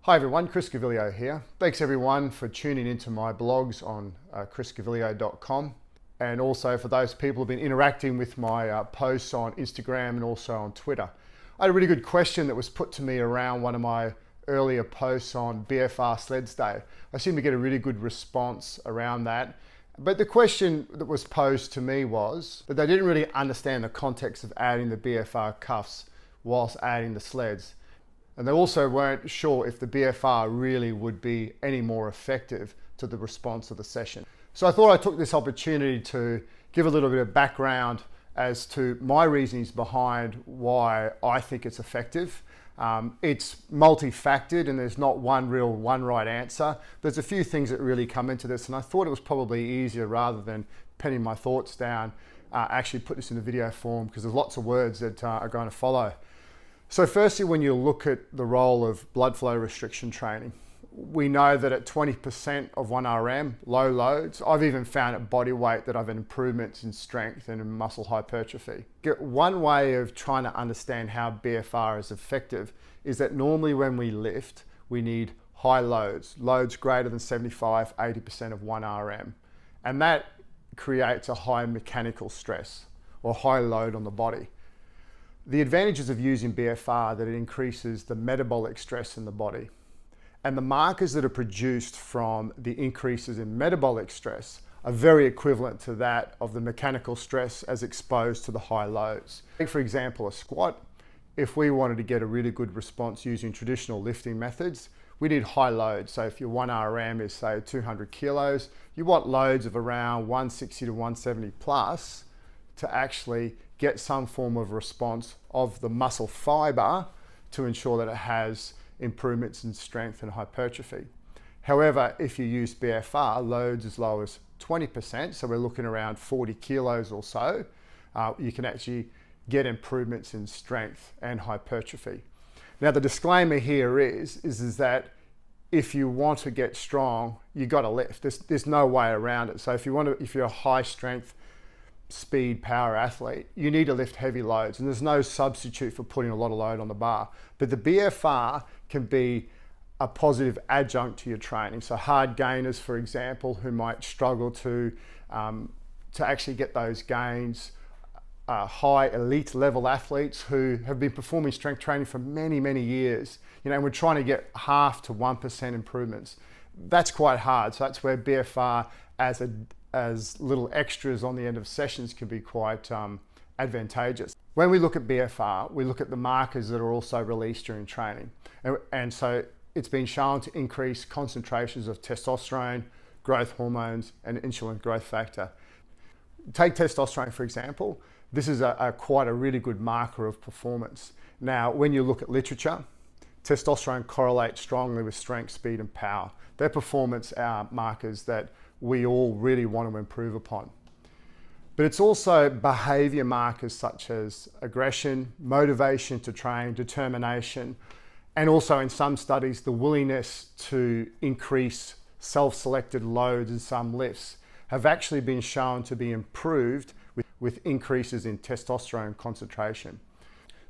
Hi everyone, Chris Gavilio here. Thanks everyone for tuning into my blogs on chrisgavilio.com, and also for those people who've been interacting with my posts on Instagram and also on Twitter. I had a really good question that was put to me around one of my earlier posts on BFR Sleds Day. I seem to get a really good response around that. But the question that was posed to me was that they didn't really understand the context of adding the BFR cuffs whilst adding the sleds. And they also weren't sure if the BFR really would be any more effective to the response of the session. So I thought I took this opportunity to give a little bit of background as to my reasonings behind why I think it's effective. It's multifactored and there's not one right answer. There's a few things that really come into this, and I thought it was probably easier, rather than penning my thoughts down, actually put this in a video form, because there's lots of words that are going to follow. So firstly, when you look at the role of blood flow restriction training, we know that at 20% of 1 RM, low loads, I've even found at body weight that I've had improvements in strength and in muscle hypertrophy. One way of trying to understand how BFR is effective is that normally when we lift, we need high loads greater than 75, 80% of 1 RM. And that creates a high mechanical stress or high load on the body. The advantages of using BFR are that it increases the metabolic stress in the body. And the markers that are produced from the increases in metabolic stress are very equivalent to that of the mechanical stress as exposed to the high loads. Take for example a squat. If we wanted to get a really good response using traditional lifting methods, we need high loads. So if your 1 RM is say 200 kilos, you want loads of around 160 to 170 plus to actually get some form of response of the muscle fiber to ensure that it has improvements in strength and hypertrophy. However, if you use BFR, loads as low as 20%, so we're looking around 40 kilos or so, you can actually get improvements in strength and hypertrophy. Now the disclaimer here is that if you want to get strong, you got to lift. There's no way around it. So if you're a high strength, speed, power athlete, you need to lift heavy loads, and there's no substitute for putting a lot of load on the bar. But the BFR can be a positive adjunct to your training. So hard gainers, for example, who might struggle to actually get those gains, high elite level athletes who have been performing strength training for many years, and we're trying to get 0.5 to 1% improvements. That's quite hard. So that's where BFR as little extras on the end of sessions can be quite advantageous. When we look at BFR, we look at the markers that are also released during training. And so it's been shown to increase concentrations of testosterone, growth hormones, and insulin growth factor. Take testosterone, for example. This is quite a really good marker of performance. Now, when you look at literature, testosterone correlates strongly with strength, speed, and power. They're performance markers that we all really want to improve upon. But it's also behavior markers such as aggression, motivation to train, determination, and also in some studies, the willingness to increase self-selected loads in some lifts have actually been shown to be improved with increases in testosterone concentration.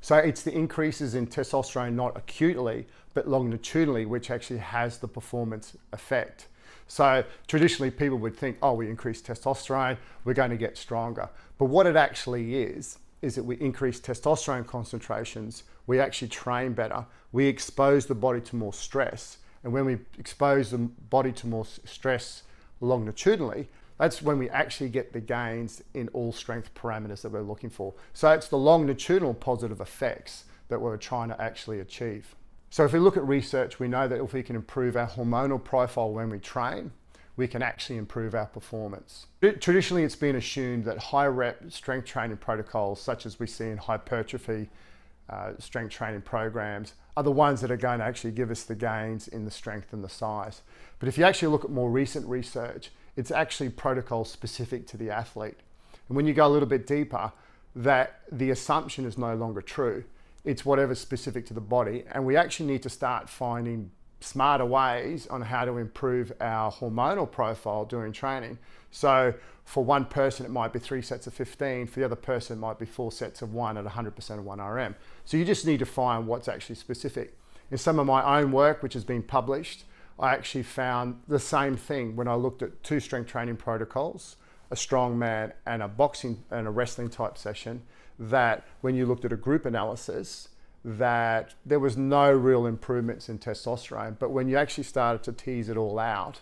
So it's the increases in testosterone not acutely, but longitudinally, which actually has the performance effect. So traditionally people would think, oh, we increase testosterone, we're going to get stronger. But what it actually is that we increase testosterone concentrations, we actually train better, we expose the body to more stress. And when we expose the body to more stress longitudinally, that's when we actually get the gains in all strength parameters that we're looking for. So it's the longitudinal positive effects that we're trying to actually achieve. So if we look at research, we know that if we can improve our hormonal profile when we train, we can actually improve our performance. Traditionally, it's been assumed that high rep strength training protocols, such as we see in hypertrophy strength training programs, are the ones that are going to actually give us the gains in the strength and the size. But if you actually look at more recent research, it's actually protocols specific to the athlete. And when you go a little bit deeper, that the assumption is no longer true. It's whatever's specific to the body, and we actually need to start finding smarter ways on how to improve our hormonal profile during training. So for one person, it might be 3 sets of 15. For the other person, it might be 4 sets of 1 at 100% of 1 RM. So you just need to find what's actually specific. In some of my own work, which has been published, I actually found the same thing when I looked at 2 strength training protocols, a strongman and a boxing and a wrestling type session, that when you looked at a group analysis, that there was no real improvements in testosterone. But when you actually started to tease it all out,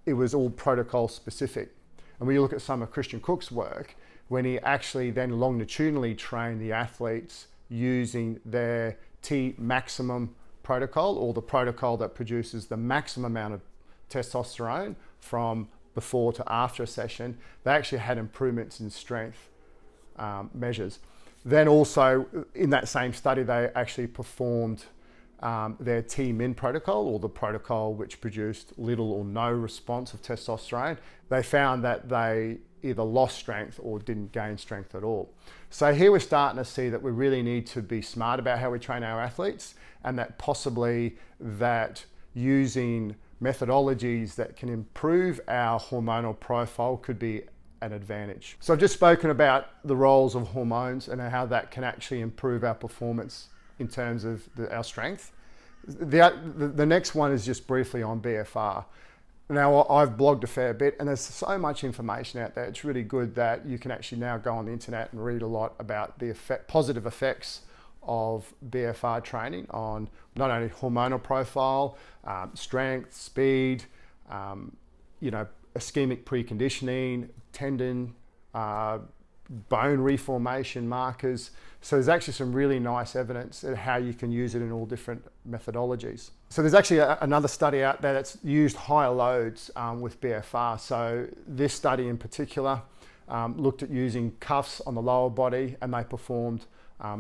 it was all protocol specific. And when you look at some of Christian Cook's work, when he actually then longitudinally trained the athletes using their T maximum protocol, or the protocol that produces the maximum amount of testosterone from before to after a session, they actually had improvements in strength measures. Then also in that same study, they actually performed their T-min protocol, or the protocol which produced little or no response of testosterone. They found that they either lost strength or didn't gain strength at all. So here we're starting to see that we really need to be smart about how we train our athletes, and that possibly that using methodologies that can improve our hormonal profile could be an advantage. So I've just spoken about the roles of hormones and how that can actually improve our performance in terms of our strength. The next one is just briefly on BFR. Now, I've blogged a fair bit, and there's so much information out there. It's really good that you can actually now go on the internet and read a lot about the positive effects of BFR training on not only hormonal profile, strength, speed, ischemic preconditioning, tendon, bone reformation markers. So there's actually some really nice evidence of how you can use it in all different methodologies. So there's actually another study out there that's used higher loads with BFR. So this study in particular looked at using cuffs on the lower body, and they performed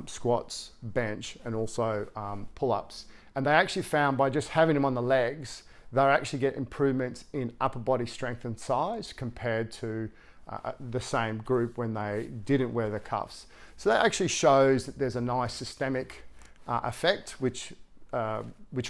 squats, bench, and also pull-ups. And they actually found by just having them on the legs, they actually get improvements in upper body strength and size compared to the same group when they didn't wear the cuffs. So that actually shows that there's a nice systemic effect, which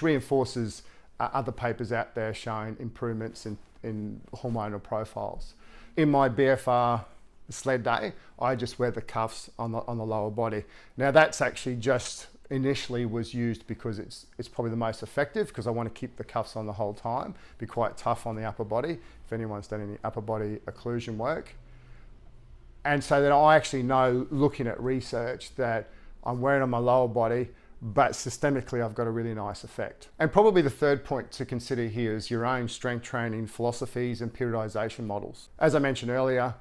reinforces other papers out there showing improvements in hormonal profiles. In my BFR Sled day, I just wear the cuffs on the lower body. Now that's actually just initially was used because it's probably the most effective, because I want to keep the cuffs on the whole time, be quite tough on the upper body, if anyone's done any upper body occlusion work. And so that I actually know, looking at research, that I'm wearing on my lower body, but systemically I've got a really nice effect. And probably the third point to consider here is your own strength training philosophies and periodization models. As I mentioned earlier,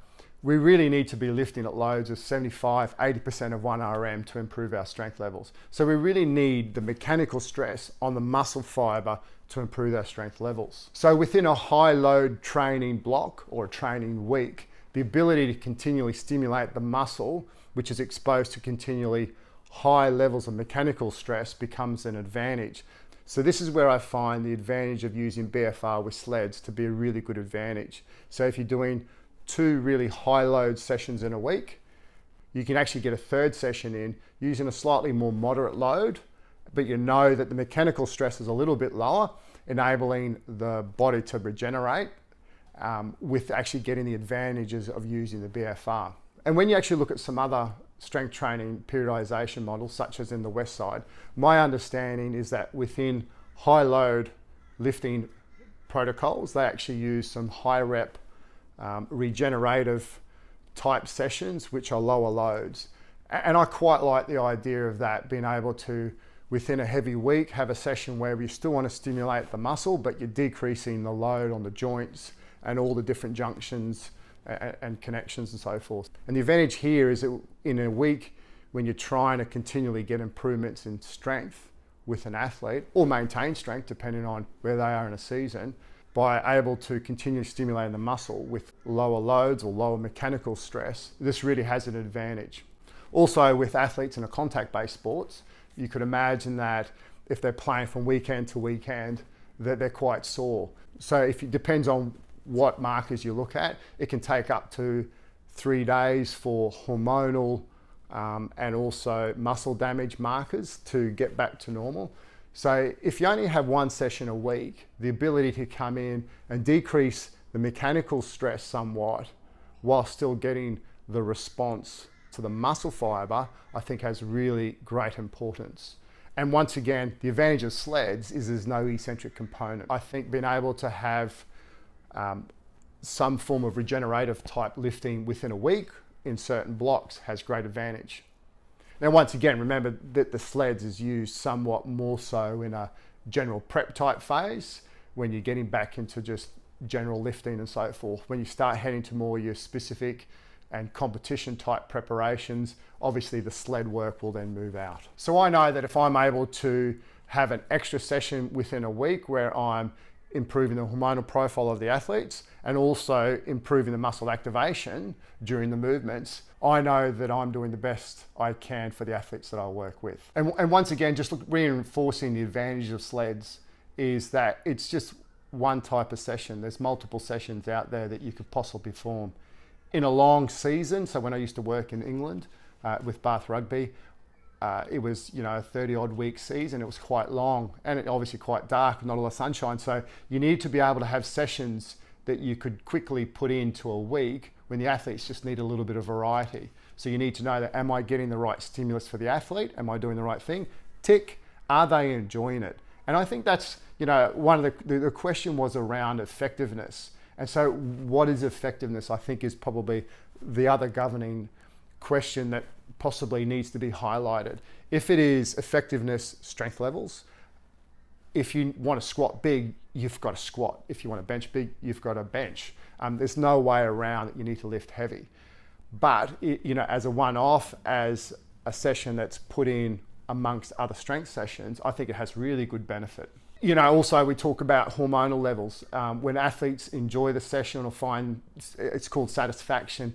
we really need to be lifting at loads of 75-80% of 1 RM to improve our strength levels. So we really need the mechanical stress on the muscle fiber to improve our strength levels. So within a high load training block or a training week, the ability to continually stimulate the muscle, which is exposed to continually high levels of mechanical stress, becomes an advantage. So this is where I find the advantage of using BFR with sleds to be a really good advantage. So if you're doing 2 really high load sessions in a week, you can actually get a third session in using a slightly more moderate load, but you know that the mechanical stress is a little bit lower, enabling the body to regenerate with actually getting the advantages of using the BFR. And when you actually look at some other strength training periodization models, such as in the West Side, my understanding is that within high load lifting protocols, they actually use some high rep regenerative type sessions, which are lower loads. And I quite like the idea of that, being able to, within a heavy week, have a session where we still want to stimulate the muscle, but you're decreasing the load on the joints and all the different junctions and connections and so forth. And the advantage here is that in a week, when you're trying to continually get improvements in strength with an athlete, or maintain strength depending on where they are in a season, by able to continue stimulating the muscle with lower loads or lower mechanical stress, this really has an advantage. Also, with athletes in a contact-based sports, you could imagine that if they're playing from weekend to weekend, that they're quite sore. So if it depends on what markers you look at, it can take up to 3 days for hormonal and also muscle damage markers to get back to normal. So if you only have 1 session a week, the ability to come in and decrease the mechanical stress somewhat while still getting the response to the muscle fiber, I think has really great importance. And once again, the advantage of sleds is there's no eccentric component. I think being able to have some form of regenerative type lifting within a week in certain blocks has great advantage. Now, once again, remember that the sleds is used somewhat more so in a general prep type phase when you're getting back into just general lifting and so forth. When you start heading to more your specific and competition type preparations, obviously the sled work will then move out. So I know that if I'm able to have an extra session within a week where I'm improving the hormonal profile of the athletes and also improving the muscle activation during the movements, I know that I'm doing the best I can for the athletes that I work with. And once again, just reinforcing the advantage of sleds is that it's just one type of session. There's multiple sessions out there that you could possibly perform. In a long season, so when I used to work in England with Bath Rugby, it was, a 30-odd week season. It was quite long and it obviously quite dark, not a lot of sunshine. So you need to be able to have sessions that you could quickly put into a week when the athletes just need a little bit of variety. So you need to know that, am I getting the right stimulus for the athlete? Am I doing the right thing? Tick, are they enjoying it? And I think that's, one of the question was around effectiveness. And so what is effectiveness, I think, is probably the other governing question that possibly needs to be highlighted. If it is effectiveness, strength levels, if you want to squat big, you've got to squat. If you want to bench big, you've got to bench. There's no way around that you need to lift heavy. But, as a one-off, as a session that's put in amongst other strength sessions, I think it has really good benefit. Also we talk about hormonal levels. When athletes enjoy the session or find, it's called satisfaction,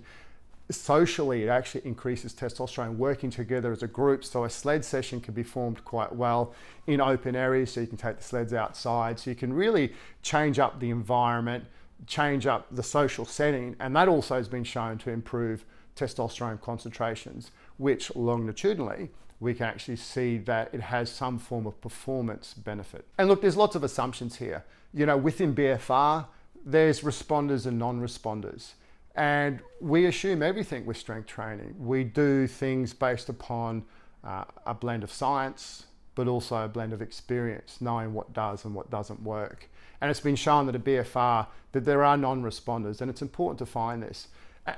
socially it actually increases testosterone working together as a group. So a sled session can be formed quite well in open areas, so you can take the sleds outside. So you can really change up the environment, change up the social setting, and that also has been shown to improve testosterone concentrations, which longitudinally we can actually see that it has some form of performance benefit. And look, there's lots of assumptions here. Within BFR, there's responders and non-responders. And we assume everything with strength training. We do things based upon a blend of science, but also a blend of experience, knowing what does and what doesn't work. And it's been shown that at BFR that there are non-responders, and it's important to find this.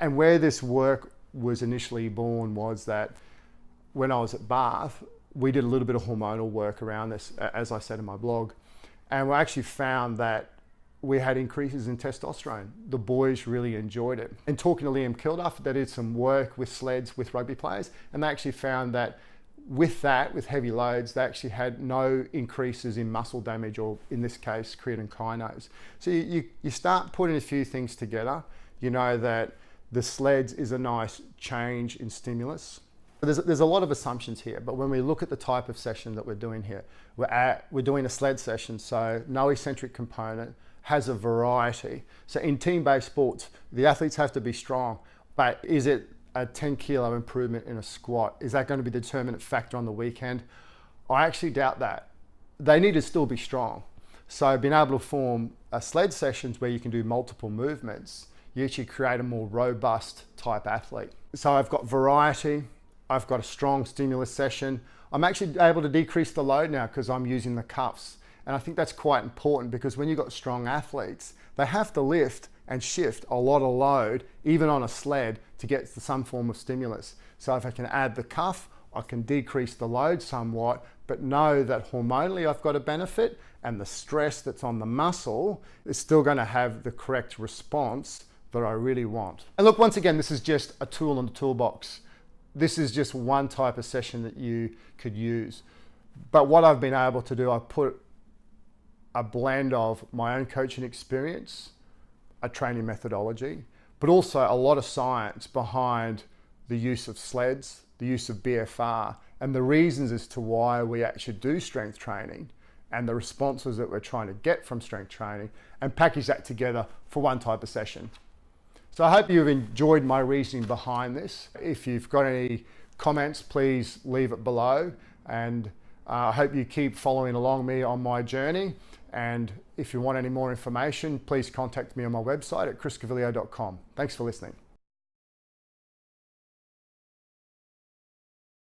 And where this work was initially born was that when I was at Bath, we did a little bit of hormonal work around this, as I said in my blog, and we actually found that we had increases in testosterone. The boys really enjoyed it. And talking to Liam Kilduff, they did some work with sleds with rugby players, and they actually found that with heavy loads, they actually had no increases in muscle damage, or in this case, creatine kinase. So you start putting a few things together, that the sleds is a nice change in stimulus. There's a lot of assumptions here, but when we look at the type of session that we're doing here, we're doing a sled session, so no eccentric component, has a variety. So in team-based sports, the athletes have to be strong, but is it a 10 kilo improvement in a squat? Is that going to be the determinant factor on the weekend? I actually doubt that. They need to still be strong. So being able to form sled sessions where you can do multiple movements, you actually create a more robust type athlete. So I've got variety, I've got a strong stimulus session. I'm actually able to decrease the load now because I'm using the cuffs. And I think that's quite important, because when you've got strong athletes, they have to lift and shift a lot of load, even on a sled, to get to some form of stimulus. So if I can add the cuff, I can decrease the load somewhat, but know that hormonally I've got a benefit, and the stress that's on the muscle is still going to have the correct response that I really want. And look, once again, this is just a tool in the toolbox. This is just one type of session that you could use. But what I've been able to do, I've put a blend of my own coaching experience, a training methodology, but also a lot of science behind the use of sleds, the use of BFR, and the reasons as to why we actually do strength training and the responses that we're trying to get from strength training, and package that together for one type of session. So I hope you've enjoyed my reasoning behind this. If you've got any comments, please leave it below, and I hope you keep following along me on my journey. And if you want any more information, please contact me on my website at chriscavillo.com. Thanks for listening.